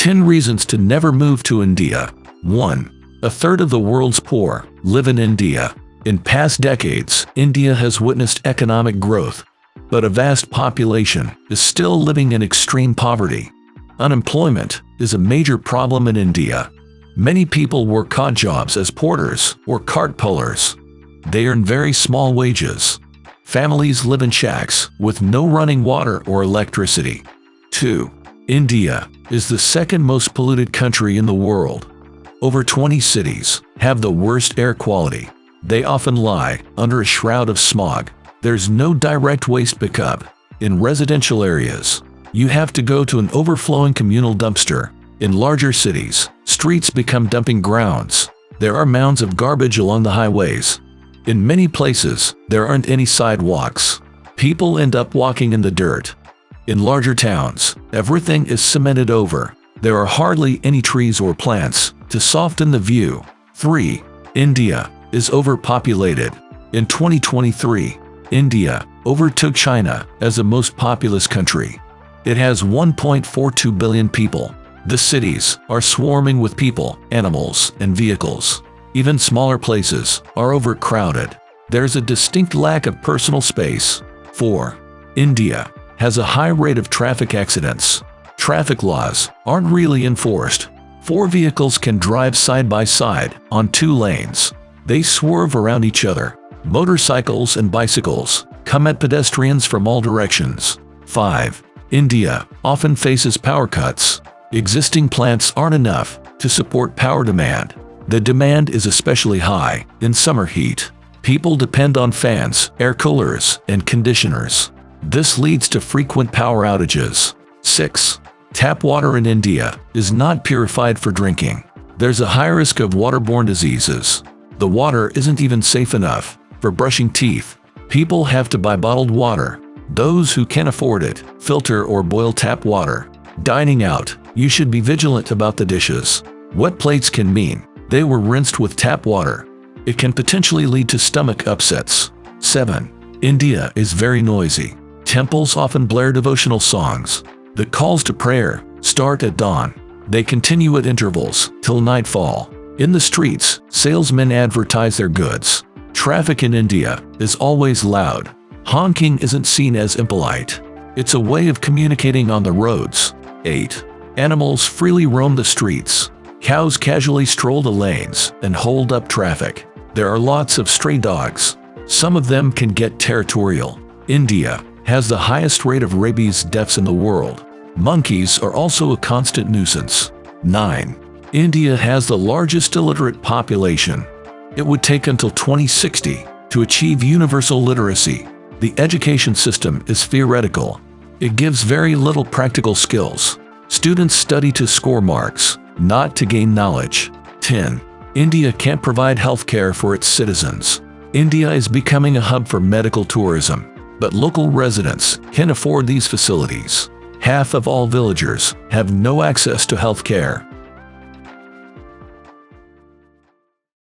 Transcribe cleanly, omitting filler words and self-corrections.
10 reasons to never move to India. 1. A third of the world's poor live in India. In past decades, India has witnessed economic growth, but a vast population is still living in extreme poverty. Unemployment is a major problem in India. Many people work odd jobs as porters or cart pullers. They earn very small wages. Families live in shacks with no running water or electricity. 2. India is the second most polluted country in the world. Over 20 cities have the worst air quality. They often lie under a shroud of smog. There's no direct waste pickup. In residential areas, you have to go to an overflowing communal dumpster. In larger cities, streets become dumping grounds. There are mounds of garbage along the highways. In many places, there aren't any sidewalks. People end up walking in the dirt. In larger towns, everything is cemented over. There are hardly any trees or plants to soften the view. 3. India is overpopulated. In 2023, India overtook China as the most populous country. It has 1.42 billion people. The cities are swarming with people, animals, and vehicles. Even smaller places are overcrowded. There's a distinct lack of personal space. 4. India has a high rate of traffic accidents. Traffic laws aren't really enforced. 4 vehicles can drive side by side on 2 lanes. They swerve around each other. Motorcycles and bicycles come at pedestrians from all directions. 5. India often faces power cuts. Existing plants aren't enough to support power demand. The demand is especially high in summer heat. People depend on fans, air coolers, and conditioners. This leads to frequent power outages. 6. Tap water in India is not purified for drinking. There's a high risk of waterborne diseases. The water isn't even safe enough for brushing teeth. People have to buy bottled water. Those who can afford it filter or boil tap water. Dining out, you should be vigilant about the dishes. Wet plates can mean they were rinsed with tap water. It can potentially lead to stomach upsets. 7. India is very noisy. Temples often blare devotional songs. The calls to prayer start at dawn. They continue at intervals till nightfall. In the streets, salesmen advertise their goods. Traffic in India is always loud. Honking isn't seen as impolite. It's a way of communicating on the roads. 8. Animals freely roam the streets. Cows casually stroll the lanes and hold up traffic. There are lots of stray dogs. Some of them can get territorial. India has the highest rate of rabies deaths in the world. Monkeys are also a constant nuisance. 9. India has the largest illiterate population. It would take until 2060 to achieve universal literacy. The education system is theoretical. It gives very little practical skills. Students study to score marks, not to gain knowledge. 10. India can't provide healthcare for its citizens. India is becoming a hub for medical tourism, but local residents can afford these facilities. Half of all villagers have no access to healthcare.